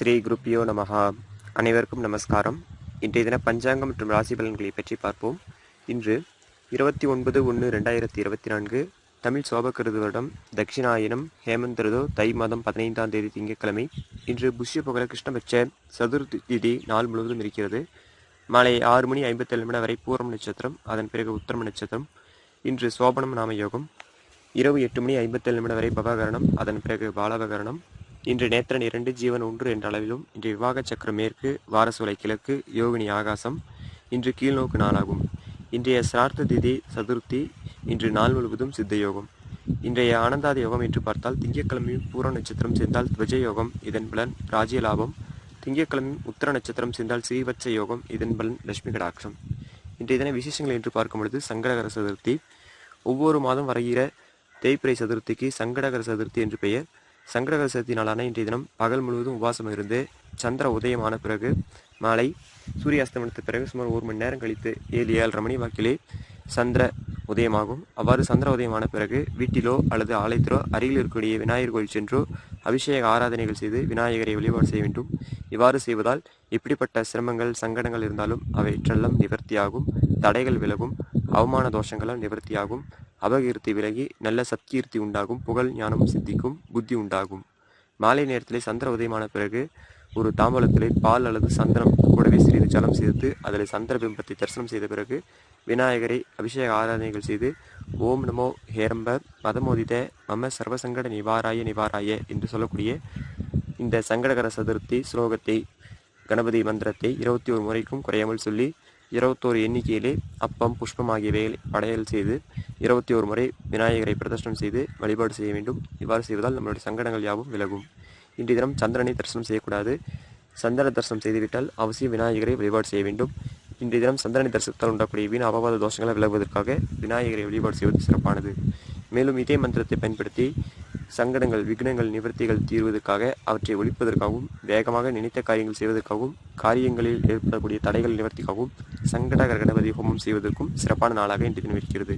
ஸ்ரீ குருப்பியோ நமஹா. அனைவருக்கும் நமஸ்காரம். இன்றைய தின பஞ்சாங்கம் மற்றும் ராசி பலன்களை பற்றி பார்ப்போம். இன்று 29/1/2024 தமிழ் சோபகிருது வருடம் தட்சிணாயனம் ஹேமந்த் ருது தை மாதம் 15ஆம் தேதி திங்கட்கிழமை. இன்று புஷ்ய புகழ கிருஷ்ணபட்ச சதுர்த்தி திதி நாள் முழுவதும் இருக்கிறது. மாலை 6:57 வரை பூரம் நட்சத்திரம், அதன் பிறகு உத்திரம் நட்சத்திரம். இன்று சோபனம் நாம யோகம். இரவு 8:57 வரை பவகரணம், அதன் பிறகு பாலவகரணம். இன்று நேத்திரன் 2 ஜீவன் 1 என்ற அளவிலும், இன்று விவாக சக்கரம் மேற்கு, வாரசூலை கிழக்கு, யோகினி ஆகாசம். இன்று கீழ்நோக்கு நாளாகும். இன்றைய சிரார்த்த திதி சதுர்த்தி. இன்று நாள் முழுவதும் சித்த யோகம். இன்றைய ஆனந்தாதி யோகம் என்று பார்த்தால், திங்கட்கிழமையும் பூர நட்சத்திரம் சேர்ந்தால் துவஜ யோகம், இதன் பலன் ராஜ்ய லாபம். திங்கட்கிழமையும் உத்தர நட்சத்திரம் சேர்ந்தால் ஸ்ரீவத்ச யோகம், இதன் பலன் லட்சுமி கடாட்சம். இன்றைய தின விசேஷங்கள் என்று பார்க்கும் பொழுது சங்கடகர சதுர்த்தி. ஒவ்வொரு மாதம் வருகிற தேய்பிறை சதுர்த்திக்கு சங்கடகர சதுர்த்தி என்று பெயர். சங்கடகர சதுர்த்தி நாளான இன்றைய தினம் பகல் முழுவதும் உபாசம் இருந்து சந்திர உதயமான பிறகு மாலை சூரிய அஸ்தமனத்துக்கு பிறகு சுமார் 1 மணி நேரம் கழித்து 7-7:30 மணி வாக்கிலே சந்திர உதயமாகும். அவ்வாறு சந்திர உதயமான பிறகு வீட்டிலோ அல்லது ஆலயத்திலோ அருகில் இருக்கக்கூடிய விநாயகர் கோயில் சென்றோ அபிஷேக ஆராதனைகள் செய்து விநாயகரை வழிபாடு செய்ய வேண்டும். இவ்வாறு செய்வதால் எப்படிப்பட்ட சிரமங்கள் சங்கடங்கள் இருந்தாலும் அவைற்றெல்லாம் நிவர்த்தியாகும், தடைகள் விலகும், அவமான தோஷங்களால் நிவர்த்தியாகும், அபகீர்த்தி விலகி நல்ல சத்கீர்த்தி உண்டாகும், புகழ் ஞானம் சித்திக்கும், புத்தி உண்டாகும். மாலை நேரத்திலே சந்திர உதயமான பிறகு ஒரு தாம்பூலத்திலே பால் அல்லது சந்தனம் கூடவே சிறிது ஜலம் சேர்த்து அதில் சந்திர பிம்பத்தை தரிசனம் செய்த பிறகு விநாயகரை அபிஷேக ஆராதனைகள் செய்து ஓம் நமோ ஹேரம்ப மதமோதித மம சர்வசங்கட நிவாராய நிவாராய என்று சொல்லக்கூடிய இந்த சங்கடகர சதுர்த்தி ஸ்லோகத்தை கணபதி மந்திரத்தை 21 முறைக்கும் குறையாமல் சொல்லி 21 எண்ணிக்கையிலே அப்பம் புஷ்பம் ஆகியவை படையல் செய்து 21 முறை விநாயகரை பிரதர்ஷனம் செய்து வழிபாடு செய்ய வேண்டும். இவ்வாறு செய்வதால் நம்மளுடைய சங்கடங்கள் யாவும் விலகும். இன்றைய தினம் சந்திரனை தரிசனம் செய்யக்கூடாது. சந்திர தரிசனம் செய்துவிட்டால் அவசியம் விநாயகரை வழிபாடு செய்ய வேண்டும். இன்றைய தினம் சந்திரனை தரிசனத்தால் உண்டாக்கூடிய வீண் அபவாத தோஷங்களை விலகுவதற்காக விநாயகரை வழிபாடு செய்வது சிறப்பானது. மேலும் இதே மந்திரத்தை பயன்படுத்தி சங்கடங்கள் விக்னங்கள் நிவர்த்திகள் தீர்வதற்காக அவற்றை ஒழிப்பதற்காகவும் வேகமாக நினைத்த காரியங்கள் செய்வதற்காகவும் காரியங்களில் ஏற்படக்கூடிய தடைகள் நிவர்த்திக்காகவும் சங்கடகர கணபதி ஹோமம் செய்வதற்கும் சிறப்பான நாளாக இன்றைய தினம் இருக்கிறது.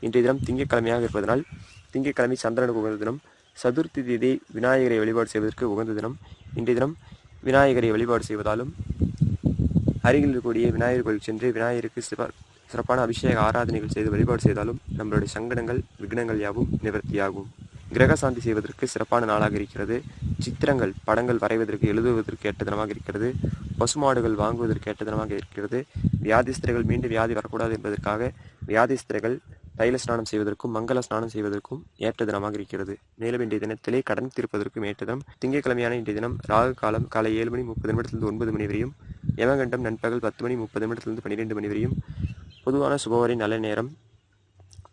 இன்றைய தினம் திங்கட்கிழமையாக இருப்பதனால் திங்கட்கிழமை சந்திரனுக்கு உகந்த தினம். சதுர்த்தி தேதி விநாயகரை வழிபாடு செய்வதற்கு உகந்த தினம். இன்றைய தினம் விநாயகரை வழிபாடு செய்வதாலும் அருகில் இருக்கக்கூடிய விநாயகர் கோயில் சென்று விநாயகருக்கு சிறப்பான அபிஷேக ஆராதனைகள் செய்து வழிபாடு செய்தாலும் நம்மளுடைய சங்கடங்கள் விக்னங்கள் யாவும் நிவர்த்தியாகும். கிரக சாந்தி செய்வதற்கு சிறப்பான நாளாக இருக்கிறது. சித்திரங்கள் படங்கள் வரைவதற்கு எழுதுவதற்கு ஏற்ற தினமாக இருக்கிறது. பசுமாடுகள் வாங்குவதற்கு ஏற்ற தினமாக இருக்கிறது. வியாதிஸ்திரர்கள் மீண்டும் வியாதி வரக்கூடாது என்பதற்காக வியாதிஸ்திரர்கள் தைல ஸ்நானம் செய்வதற்கும் மங்கள ஸ்நானம் செய்வதற்கும் ஏற்ற தினமாக இருக்கிறது. மேலும் இன்றைய தினத்திலே கடன் தீர்ப்பதற்கும் ஏற்ற தினம். திங்கட்கிழமையான இன்றைய தினம் ராகு காலம் காலை 7:30 9 மணி வரையும், யமகண்டம் நண்பகல் 10:30 12 மணி வரையும், பொதுவான சுபவரை நல்ல நேரம்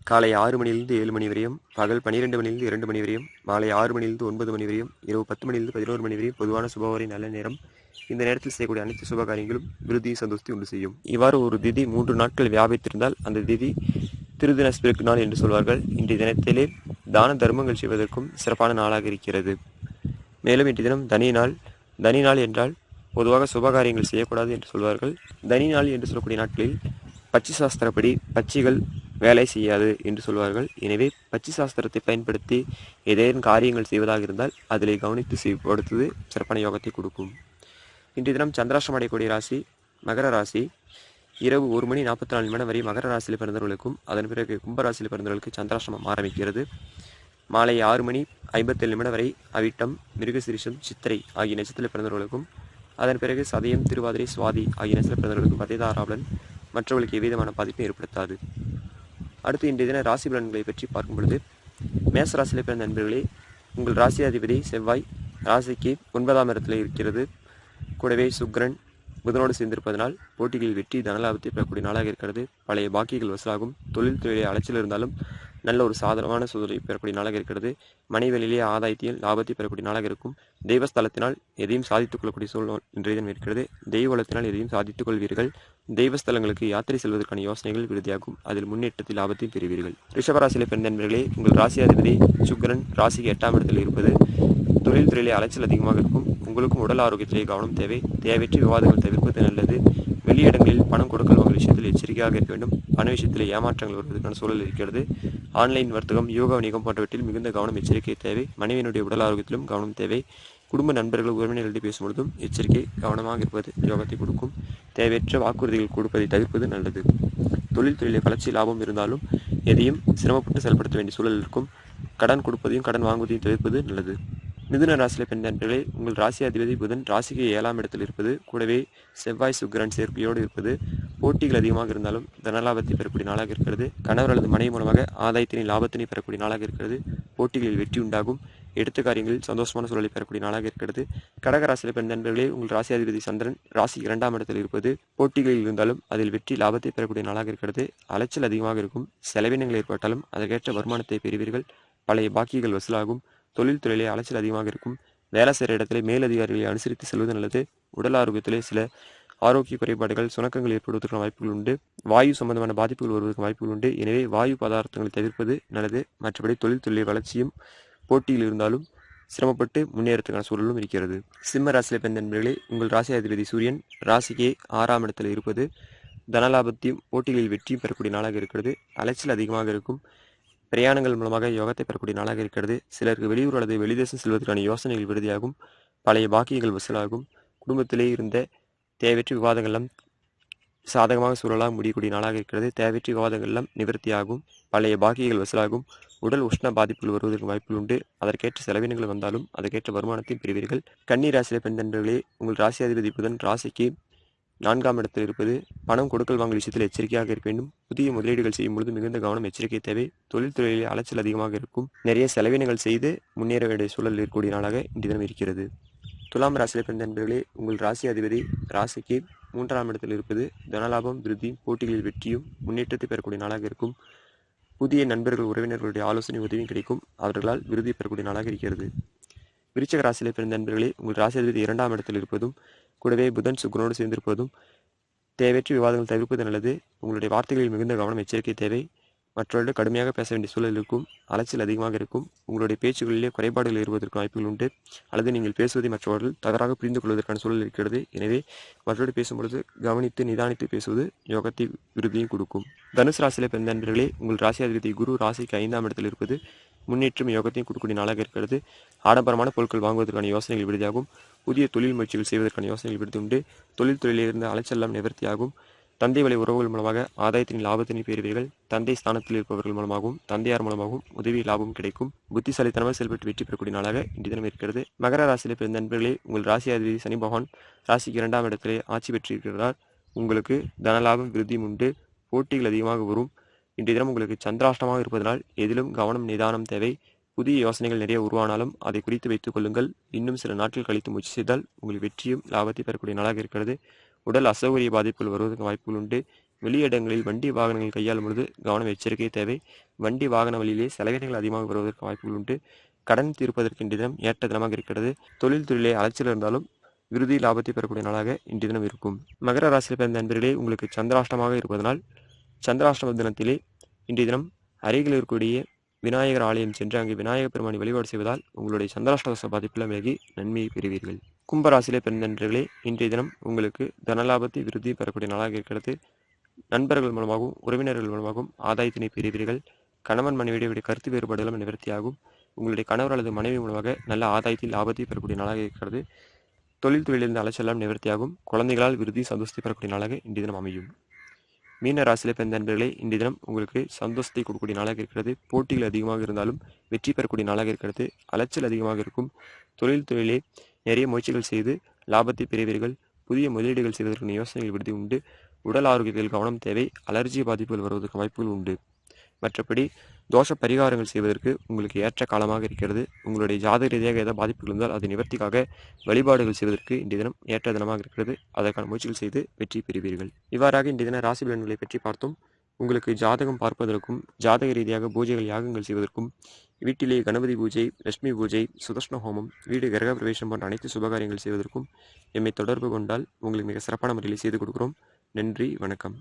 காலை 6 7 மணி வரையும், பகல் 12 2 மணி வரையும், மாலை 6 9 மணி வரையும், இரவு 10 11 மணி வரையும் பொதுவான சுபவரை நல்ல நேரம். இந்த நேரத்தில் செய்யக்கூடிய அனைத்து சுப காரியங்களும் விருத்தி சந்தோஷத்தை உண்டு செய்யும். இவ்வாறு ஒரு திதி 3 நாட்கள் வியாபித்திருந்தால் அந்த திதி திருதின ஸ்பிரிக் நாள் என்று சொல்வார்கள். இன்றைய தினத்திலே தான தர்மங்கள் செய்வதற்கும் சிறப்பான நாளாக இருக்கிறது. மேலும் இன்றைய தினம் தனி நாள். தனி நாள் என்றால் பொதுவாக சுபகாரியங்கள் செய்யக்கூடாது என்று சொல்வார்கள். தனி நாள் என்று சொல்லக்கூடிய நாட்களில் பட்சி சாஸ்திரப்படி பட்சிகள் வேலை செய்யாது என்று சொல்வார்கள். எனவே பட்சி சாஸ்திரத்தை பயன்படுத்தி ஏதேனும் காரியங்கள் செய்வதாக இருந்தால் அதில் கவனித்து செய்வடுத்தது சிறப்பான யோகத்தை கொடுக்கும். இன்றைய தினம் சந்திராஷ்டிரம் அடையக்கூடிய ராசி மகர ராசி. இரவு 1:44 வரை மகர ராசியில் பிறந்தவர்களுக்கும், அதன் பிறகு கும்பராசியில் பிறந்தவர்களுக்கு சந்திராஷ்டிரமம் ஆரம்பிக்கிறது. மாலை 6:57 வரை அவிட்டம் மிருகசிரிஷம் சித்திரை ஆகிய நட்சத்திரத்தில் பிறந்தவர்களுக்கும், அதன் பிறகு சதயம் திருவாதிரை சுவாதி ஆகிய நட்சத்திரத்தில் பிறந்தவர்களுக்கும் பதேதாராபலன் மற்றவர்களுக்கு எவ்விதமான பாதிப்பை ஏற்படுத்தாது. அடுத்து இன்றைய தின ராசி பலன்களை பற்றி பார்க்கும் பொழுது, மேச ராசியில் பிறந்த நண்பர்களே, உங்கள் ராசி அதிபதி செவ்வாய் ராசிக்கு 9ஆம் இடத்தில் இருக்கிறது. கூடவே சுக்கிரன் புதனோடு சேர்ந்திருப்பதனால் போட்டிகளில் வெற்றி தனலாபத்தை பெறக்கூடிய நாளாக இருக்கிறது. பழைய பாக்கிகள் வசூலாகும். தொழிலே அலைச்சல் இருந்தாலும் நல்ல ஒரு சாதகமான சூழலை பெறக்கூடிய நாளாக இருக்கிறது. மனைவெளியிலே ஆதாயத்தையும் லாபத்தை பெறக்கூடிய நாளாக இருக்கும். தெய்வஸ்தலத்தினால் எதையும் சாதித்துக் கொள்ளக்கூடிய சூழல் இன்றைய தினம் இருக்கிறது. தெய்வலத்தினால் எதையும் சாதித்துக் கொள்வீர்கள். தெய்வஸ்தலங்களுக்கு யாத்திரை செல்வதற்கான யோசனைகள் விருதியாகும். அதில் முன்னேற்றத்தில் லாபத்தையும் பெறுவீர்கள். ரிஷபராசியிலே பிறந்த நண்பர்களே, உங்கள் ராசி அதிபதி சுக்கிரன் ராசிக்கு 8ஆம் இடத்தில் இருப்பது தொழில் துறையிலே அலைச்சல் அதிகமாக இருக்கும். உங்களுக்கும் உடல் ஆரோக்கியத்திலே கவனம் தேவை. தேவையற்ற விவாதங்கள் தவிர்ப்பது நல்லது. வெளியிடங்களில் பணம் கொடுக்கல் வாங்கல் விஷயத்தில் எச்சரிக்கையாக இருக்க வேண்டும். பண விஷயத்தில் ஏமாற்றங்கள் வருவதற்கான சூழல் இருக்கிறது. ஆன்லைன் வர்த்தகம் யோக வணிகம் போன்றவற்றில் மிகுந்த கவனம் எச்சரிக்கை தேவை. மனைவியினுடைய உடல் ஆரோக்கியத்திலும் கவனம் தேவை. குடும்ப நண்பர்கள் உறவினர்களிடையே பேசும்பொழுதும் எச்சரிக்கை கவனமாக இருப்பது யோகத்தை கொடுக்கும். தேவையற்ற வாக்குறுதிகள் கொடுப்பதை தவிர்ப்பது நல்லது. தொழிலில் வளர்ச்சி லாபம் இருந்தாலும் எதையும் சிரமப்பட்டு செயல்படுத்த வேண்டிய சூழல் இருக்கும். கடன் கொடுப்பதையும் கடன் வாங்குவதையும் தவிர்ப்பது நல்லது. மிதுன ராசியில பிறந்த நண்பர்களே, உங்கள் ராசி அதிபதி புதன் ராசிக்கு 7ஆம் இடத்தில் இருப்பது, கூடவே செவ்வாய் சுக்கிரன் சேர்க்கையோடு இருப்பது போட்டிகள் அதிகமாக இருந்தாலும் தனலாபத்தை பெறக்கூடிய நாளாக இருக்கிறது. கணவர் அல்லது மனைவி மூலமாக ஆதாயத்தினை லாபத்தினை பெறக்கூடிய நாளாக இருக்கிறது. போட்டிகளில் வெற்றி உண்டாகும். எடுத்த காரியங்களில் சந்தோஷமான சூழலை பெறக்கூடிய நாளாக இருக்கிறது. கடக ராசியில் பிறந்த நண்பர்களே, உங்கள் ராசி அதிபதி சந்திரன் ராசி 2ஆம் இடத்தில் இருப்பது போட்டிகளில் இருந்தாலும் அதில் வெற்றி லாபத்தை பெறக்கூடிய நாளாக இருக்கிறது. அலைச்சல் அதிகமாக இருக்கும். செலவினங்கள் ஏற்பட்டாலும் அதற்கேற்ற வருமானத்தை பெறுவீர்கள். பழைய பாக்கிகள் வசூலாகும். தொழிலே அலைச்சல் அதிகமாக இருக்கும். வேலை செய்கிற இடத்திலே மேலதிகாரிகளை அனுசரித்து செல்வது நல்லது. உடல் ஆரோக்கியத்திலே சில ஆரோக்கிய குறைபாடுகள் சுணக்கங்கள் ஏற்படுவதற்கான வாய்ப்புகள் உண்டு. வாயு சம்பந்தமான பாதிப்புகள் வருவதற்கு வாய்ப்புகள் உண்டு. எனவே வாயு பதார்த்தங்களை தவிர்ப்பது நல்லது. மற்றபடி தொழிலே வளர்ச்சியும் போட்டியில் இருந்தாலும் சிரமப்பட்டு முன்னேறத்துக்கான சூழலும் இருக்கிறது. சிம்ம ராசியில் பிறந்த நண்பர்களே, உங்கள் ராசி அதிபதி சூரியன் ராசிக்கே 6ஆம் இடத்தில் இருப்பது தனலாபத்தையும் போட்டிகளில் வெற்றியும் பெறக்கூடிய நாளாக இருக்கிறது. அலைச்சல் அதிகமாக இருக்கும். பிரயாணங்கள் மூலமாக யோகத்தை பெறக்கூடிய நாளாக இருக்கிறது. சிலருக்கு வெளியூர் அல்லது வெளிதேசம் செல்வதற்கான யோசனைகள் விருதியாகும். பழைய பாக்கியங்கள் வசூலாகும். குடும்பத்திலே இருந்த தேவையற்ற விவாதங்கள்லாம் சாதகமாக சூழலாக முடியக்கூடிய நாளாக இருக்கிறது. தேவையற்ற விவாதங்கள்லாம் நிவர்த்தியாகும். பழைய பாக்கியங்கள் வசூலாகும். உடல் உஷ்ண பாதிப்புகள் வருவதற்கு வாய்ப்புகள் உண்டு. அதற்கேற்ற செலவினங்கள் வந்தாலும் அதற்கேற்ற வருமானத்தையும் பெறுவீர்கள். கன்னி ராசியில பெண் நண்பர்களே, உங்கள் ராசி அதிபதி புதன் ராசிக்கு 4ஆம் இடத்தில் இருப்பது பணம் கொடுக்கல் வாங்கல் விஷயத்தில் எச்சரிக்கையாக இருக்க வேண்டும். புதிய முதலீடுகள் செய்யும் பொழுது மிகுந்த கவனம் எச்சரிக்கை தேவை. தொழில்துறையிலே அலைச்சல் அதிகமாக இருக்கும். நிறைய செலவினங்கள் செய்து முன்னேற வேண்டிய சூழல் இருக்கக்கூடிய நாளாக இன்று தினம் இருக்கிறது. துலாம் ராசியில் பிறந்த நண்பர்களே, உங்கள் ராசி அதிபதி ராசிக்கு 3ஆம் இடத்தில் இருப்பது தனலாபம் விருத்தி போட்டிகளில் வெற்றியும் முன்னேற்றத்தை பெறக்கூடிய நாளாக இருக்கும். புதிய நண்பர்கள் உறவினர்களுடைய ஆலோசனை உதவியும் கிடைக்கும். அவர்களால் விருதி பெறக்கூடிய நாளாக இருக்கிறது. விருச்சிக ராசியில் பிறந்த நண்பர்களே, உங்கள் ராசி அதிபதி 2ஆம் இடத்தில் இருப்பதும் கூடவே புதன் சுக்கிரனோடு சேர்ந்திருப்பதும் தேவையற்ற விவாதங்கள் தவிர்ப்பது நல்லது. உங்களுடைய வார்த்தைகளில் மிகுந்த கவனம் எச்சரிக்கை தேவை. மற்றவர்கள் கடுமையாக பேச வேண்டிய சூழல் இருக்கும். அலைச்சல் அதிகமாக இருக்கும். உங்களுடைய பேச்சுகளிலே குறைபாடுகள் ஏற்படுவதற்கு வாய்ப்புகள் உண்டு. அல்லது நீங்கள் பேசுவதை மற்றவர்கள் தவறாக புரிந்து கொள்வதற்கான சூழல் இருக்கிறது. எனவே மற்றவர்கள் பேசும்பொழுது கவனித்து நிதானித்து பேசுவது யோகத்தை விருதியும் கொடுக்கும். தனுசு ராசியில பிறந்த நண்பர்களே, உங்கள் ராசி அதிபதி குரு ராசிக்கு 5ஆம் இடத்தில் இருப்பது முன்னேற்றம் யோகத்தையும் கொடுக்கக்கூடிய நாளாக இருக்கிறது. ஆடம்பரமான பொருட்கள் வாங்குவதற்கான யோசனைகள் விருதியாகும். புதிய தொழில் முயற்சிகள் செய்வதற்கான யோசனைகள் விருது உண்டு. தொழில்துறையில் இருந்த அலைச்செல்லாம் நிவர்த்தியாகும். தந்தை வழி உறவுகள் மூலமாக ஆதாயத்தின் லாபத்தினை பெறுவீர்கள். தந்தை ஸ்தானத்தில் இருப்பவர்கள் மூலமாகவும் தந்தையார் மூலமாகவும் உதவி லாபம் கிடைக்கும். புத்திசாலித்தனமாக செயல்பட்டு வெற்றி பெறக்கூடிய நாளாக இன்று தினம் இருக்கிறது. மகர ராசியில் பிறந்த நண்பர்களே, உங்கள் ராசி அதிபதி சனி பகவான் ராசிக்கு 2ஆம் இடத்திலே ஆட்சி பெற்றிருக்கிறார். உங்களுக்கு தனலாபம் விருத்தியும் உண்டு. போட்டிகள் அதிகமாக வரும். இன்றைய தினம் உங்களுக்கு சந்திராஷ்டமாக இருப்பதனால் எதிலும் கவனம் நிதானம் தேவை. புதிய யோசனைகள் நிறைய உருவானாலும் அதை குறித்து வைத்துக் கொள்ளுங்கள். இன்னும் சில நாட்கள் கழித்து முயற்சி செய்தால் உங்களுக்கு வெற்றியும் லாபத்தை பெறக்கூடிய நாளாக இருக்கிறது. உடல் அசௌகரிய பாதிப்புகள் வருவதற்கு வாய்ப்புகள் உண்டு. வெளியிடங்களில் வண்டி வாகனங்கள் கையாளும் பொழுது கவனம் எச்சரிக்கை தேவை. வண்டி வாகன வழியிலே செலவினங்கள் அதிகமாக வருவதற்கு வாய்ப்புகள் உண்டு. கடன் தீர்ப்பதற்கு இன்றைய தினம் ஏற்ற தினமாக இருக்கிறது. தொழில்துறையிலே அலைச்சல் இருந்தாலும் விருதி லாபத்தை பெறக்கூடிய நாளாக இன்றைய தினம் இருக்கும். மகர ராசியில் பிறந்த நண்பர்களே, உங்களுக்கு சந்திராஷ்டமாக இருப்பதனால் சந்திராஷ்டம தினத்திலே இன்றைய தினம் அருகில் இருக்கக்கூடிய விநாயகர் ஆலயம் சென்று அங்கு விநாயகர் பெருமானை வழிபாடு செய்வதால் உங்களுடைய சந்திராஷ்டம பாதிப்பில் விலகி நன்மையை பெறுவீர்கள். கும்பராசியிலே பிறந்த நண்பர்களே, இன்றைய தினம் உங்களுக்கு தனலாபத்தை விருத்தி பெறக்கூடிய நாளாக இருக்கிறது. நண்பர்கள் மூலமாகவும் உறவினர்கள் மூலமாகவும் ஆதாயத்தினை பெறுவீர்கள். கணவன் மனைவியுடைய கருத்து வேறுபாடுகளும் நிவர்த்தியாகும். உங்களுடைய கணவர் அல்லது மனைவி மூலமாக நல்ல ஆதாயத்தில் லாபத்தை பெறக்கூடிய நாளாக இருக்கிறது. தொழிலிருந்து அலைச்செல்லாம் நிவர்த்தியாகும். குழந்தைகளால் விருதி சந்தோஷத்தை பெறக்கூடிய நாளாக இன்றைய தினம் அமையும். மீன ராசியிலே பிறந்த நண்பர்களே, இன்றைய தினம் உங்களுக்கு சந்தோஷத்தை கொடுக்கக்கூடிய நாளாக இருக்கிறது. போட்டிகள் அதிகமாக இருந்தாலும் வெற்றி பெறக்கூடிய நாளாக இருக்கிறது. அலைச்சல் அதிகமாக இருக்கும். தொழிலே நிறைய முயற்சிகள் செய்து லாபத்தை பெறுவீர்கள். புதிய முதலீடுகள் செய்வதற்கான யோசனைகள் விருதி உண்டு. உடல் ஆரோக்கியத்தில் கவனம் தேவை. அலர்ஜி பாதிப்புகள் வருவதற்கு வாய்ப்புகள் உண்டு. மற்றபடி தோஷ பரிகாரங்கள் செய்வதற்கு உங்களுக்கு ஏற்ற காலமாக இருக்கிறது. உங்களுடைய ஜாதக ரீதியாக ஏதாவது பாதிப்புகள் இருந்தால் அதை நிவர்த்திக்காக வழிபாடுகள் செய்வதற்கு இன்றைய தினம் ஏற்ற தினமாக இருக்கிறது. அதற்கான முயற்சிகள் செய்து வெற்றி பெறுவீர்கள். இவ்வாறாக இன்றைய தின ராசி பலன்களை பற்றி பார்த்தோம். உங்களுக்கு ஜாதகம் பார்ப்பதற்கும் ஜாதக ரீதியாக பூஜைகள் யாகங்கள் செய்வதற்கும் வீட்டிலே கணபதி பூஜை, லட்சுமி பூஜை, சுதர்ஷ்ண ஹோமம், வீடு கிரக பிரவேசம் போன்ற அனைத்து சுபகாரியங்கள் செய்வதற்கும் எம்மை தொடர்பு கொண்டால் உங்களுக்கு மிக சிறப்பான முறையில் செய்து கொடுக்கிறோம். நன்றி, வணக்கம்.